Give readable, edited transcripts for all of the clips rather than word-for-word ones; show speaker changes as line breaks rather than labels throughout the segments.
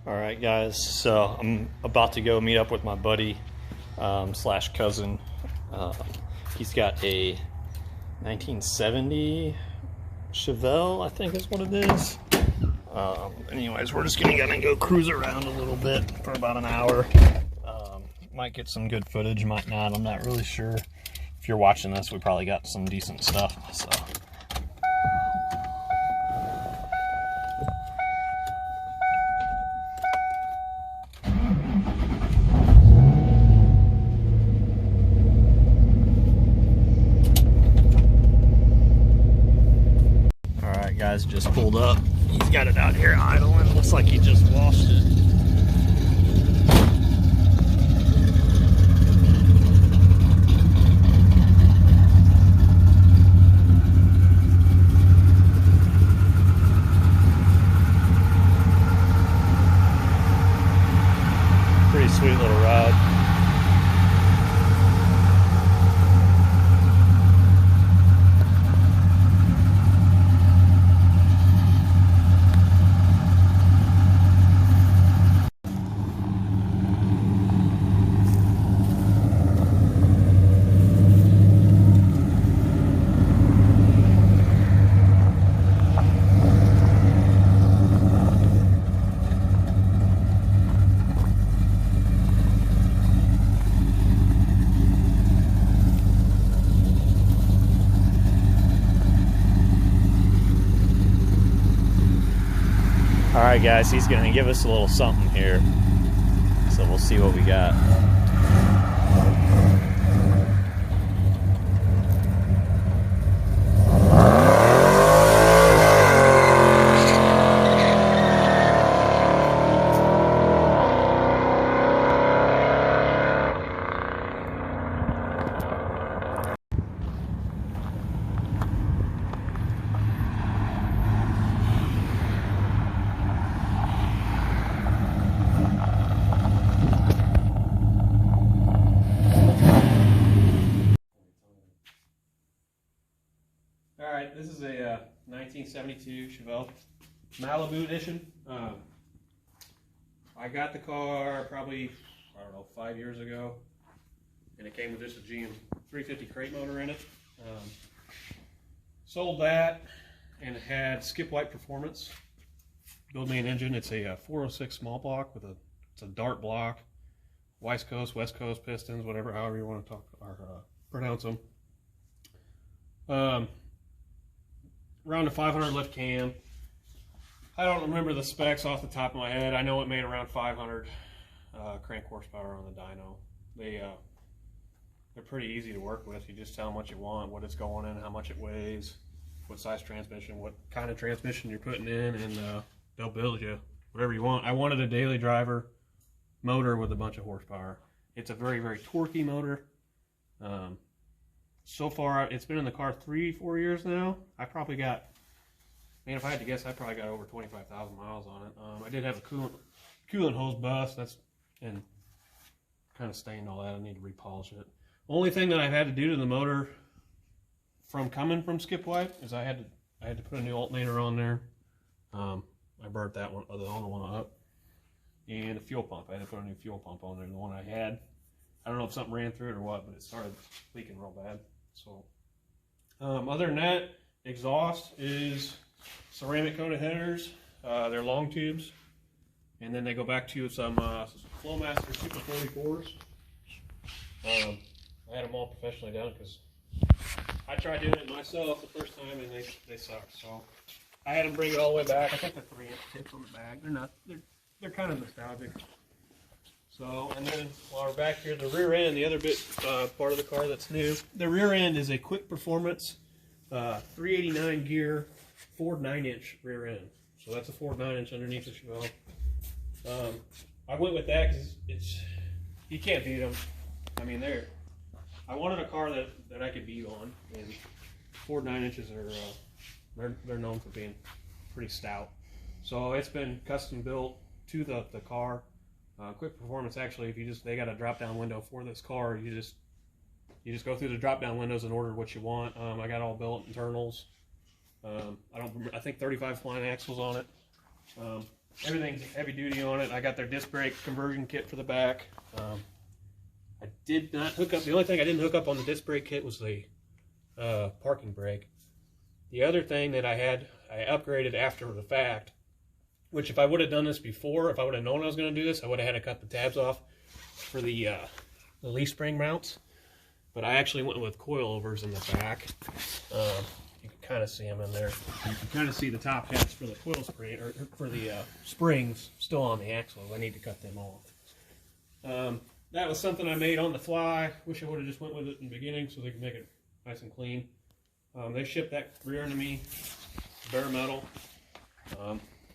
Alright guys, so I'm about to go meet up with my buddy slash cousin. He's got a 1970 Chevelle, I think is what it is. Anyways, we're just gonna go cruise around a little bit for about an hour. Might get some good footage, might not, I'm not really sure. If you're watching this, we probably got some decent stuff, so. Alright guys, just pulled up. He's got it out here idling. Looks like he just washed it. Pretty sweet little ride. Alright guys, he's going to give us a little something here, so we'll see what we got. Alright, this is a 1972 Chevelle Malibu edition. I got the car probably, I don't know, 5 years ago, and it came with just a GM 350 crate motor in it. Sold that, and it had skip wipe performance. Build me an engine. It's a 406 small block with it's a dart block, West Coast pistons, whatever, however you want to talk or pronounce them. Around a 500 lift cam. I don't remember the specs off the top of my head. I know it made around 500 crank horsepower on the dyno. They're pretty easy to work with. You just tell them what you want, what it's going in, how much it weighs, what size transmission, what kind of transmission you're putting in, and they'll build you whatever you want. I wanted a daily driver motor with a bunch of horsepower. It's a very, very torquey motor. So far, it's been in the car 3-4 years now. I probably got, man, if I had to guess, I probably got over 25,000 miles on it. I did have a coolant hose bust, and kind of stained all that. I need to repolish it. Only thing that I've had to do to the motor from coming from skip wipe is I had to put a new alternator on there. I burnt that one, the other one up, and a fuel pump. I had to put a new fuel pump on there. The one I had, I don't know if something ran through it or what, but it started leaking real bad. So, other than that, exhaust is ceramic coated headers. They're long tubes, and then they go back to some Flowmaster Super 44s. I had them all professionally done because I tried doing it myself the first time and they sucked. So I had them bring it all the way back. I think the 3-inch tips on the back. They're kind of nostalgic. So, and then while we're back here, the rear end, the other bit part of the car that's new, the rear end is a quick performance 389 gear Ford 9-inch rear end. So that's a Ford 9-inch underneath the Chevelle. I went with that because you can't beat them. I mean, I wanted a car that I could beat on, and Ford 9-inches are they're known for being pretty stout. So it's been custom built to the car. Quick performance, actually, they got a drop down window for this car. You just go through the drop down windows and order what you want. I got all built internals. I think 35 flying axles on it. everything's heavy duty on it. I got their disc brake conversion kit for the back. I did not hook up, the only thing I didn't hook up on the disc brake kit was the parking brake. The other thing that I upgraded after the fact, which if I would have done this before, if I would have known I was going to do this, I would have had to cut the tabs off for the leaf spring mounts. But I actually went with coilovers in the back. You can kind of see them in there. You can kind of see the top hats for the coil spring, or for the springs still on the axle. I need to cut them off. That was something I made on the fly. Wish I would have just went with it in the beginning so they could make it nice and clean. They shipped that rear end to me, bare metal.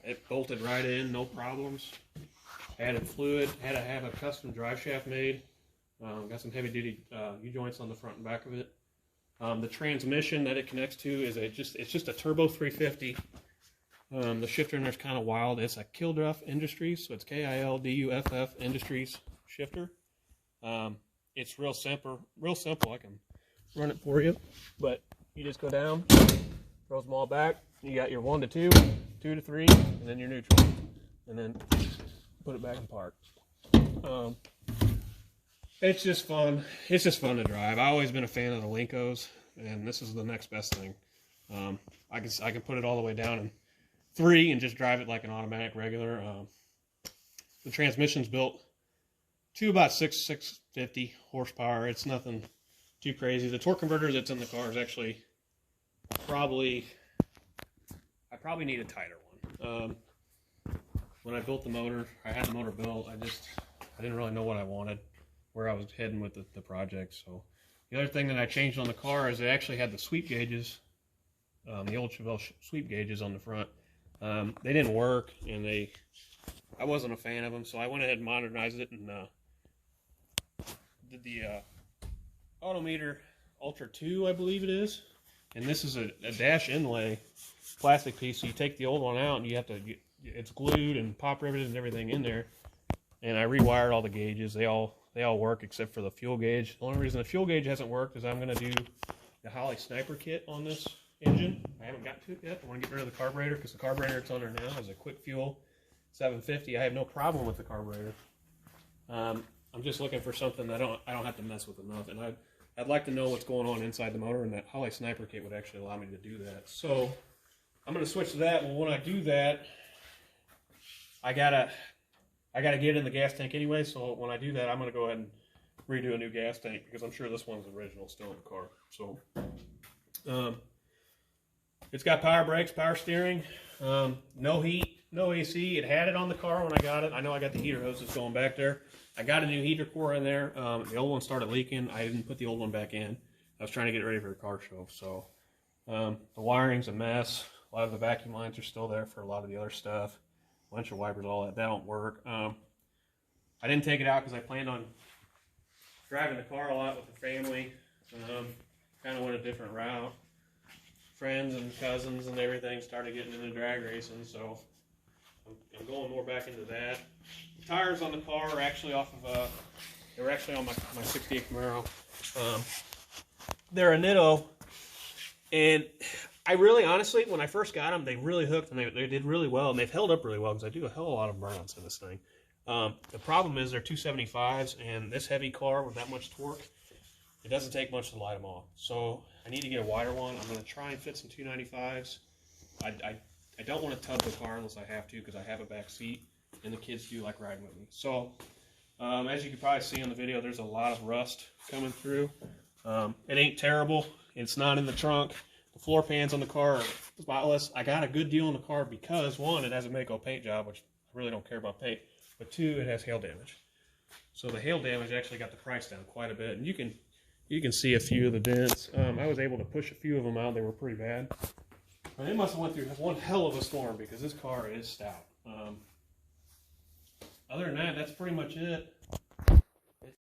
It bolted right in, no problems. Added fluid, had to have a custom drive shaft made. Got some heavy duty U-joints on the front and back of it. The transmission that it connects to is it's just a turbo 350. The shifter in there is kind of wild. It's a Kilduff Industries, so it's Kilduff Industries shifter. It's real simple. I can run it for you, but you just go down, throws them all back. You got your 1 to 2, 2 to 3, and then your neutral, and then put it back in park. It's just fun. It's just fun to drive. I've always been a fan of the Linkos, and this is the next best thing. I can put it all the way down in 3 and just drive it like an automatic regular. The transmission's built to about 650 horsepower. It's nothing too crazy. The torque converter that's in the car is actually I probably need a tighter one. When I built the motor, I had the motor built. I didn't really know what I wanted, where I was heading with the project. So the other thing that I changed on the car is it actually had the sweep gauges, the old Chevelle sweep gauges on the front. They didn't work, and I wasn't a fan of them, so I went ahead and modernized it and did the Autometer Ultra 2, I believe it is. And this is a dash inlay plastic piece, so you take the old one out and you have to, it's glued and pop riveted and everything in there. And I rewired all the gauges. They all work except for the fuel gauge. The only reason the fuel gauge hasn't worked is I'm going to do the Holley Sniper kit on this engine. I haven't got to it yet. I want to get rid of the carburetor because the carburetor it's under now is a quick fuel 750. I have no problem with the carburetor. I'm just looking for something that I don't have to mess with enough, and I'd like to know what's going on inside the motor, and that Holley Sniper kit would actually allow me to do that. So I'm going to switch to that. Well, when I do that, I gotta get in the gas tank anyway. So when I do that, I'm going to go ahead and redo a new gas tank because I'm sure this one's original still in the car. So it's got power brakes, power steering, no heat, no AC. It had it on the car when I got it. I know I got the heater hoses going back there. I got a new heater core in there. The old one started leaking. I didn't put the old one back in. I was trying to get it ready for a car show. So the wiring's a mess. A lot of the vacuum lines are still there for a lot of the other stuff. Windshield wipers, all that don't work. I didn't take it out because I planned on driving the car a lot with the family. Kind of went a different route. Friends and cousins and everything started getting into drag racing, so I'm going more back into that. The tires on the car are actually off of they were actually on my 68 Camaro. They're a Nitto, and I really, honestly, when I first got them, they really hooked, and they did really well, and they've held up really well, because I do a hell of a lot of burnouts in this thing. The problem is they're 275s, and this heavy car with that much torque, it doesn't take much to light them off. So I need to get a wider one. I'm going to try and fit some 295s. I don't want to tug the car unless I have to, because I have a back seat, and the kids do like riding with me. So as you can probably see on the video, there's a lot of rust coming through. It ain't terrible. It's not in the trunk. The floor pans on the car are spotless. I got a good deal on the car because, one, it has a Mako paint job, which I really don't care about paint, but two, it has hail damage. So the hail damage actually got the price down quite a bit, and you can see a few of the dents. I was able to push a few of them out. They were pretty bad. But it must have went through one hell of a storm because this car is stout. Other than that, that's pretty much it.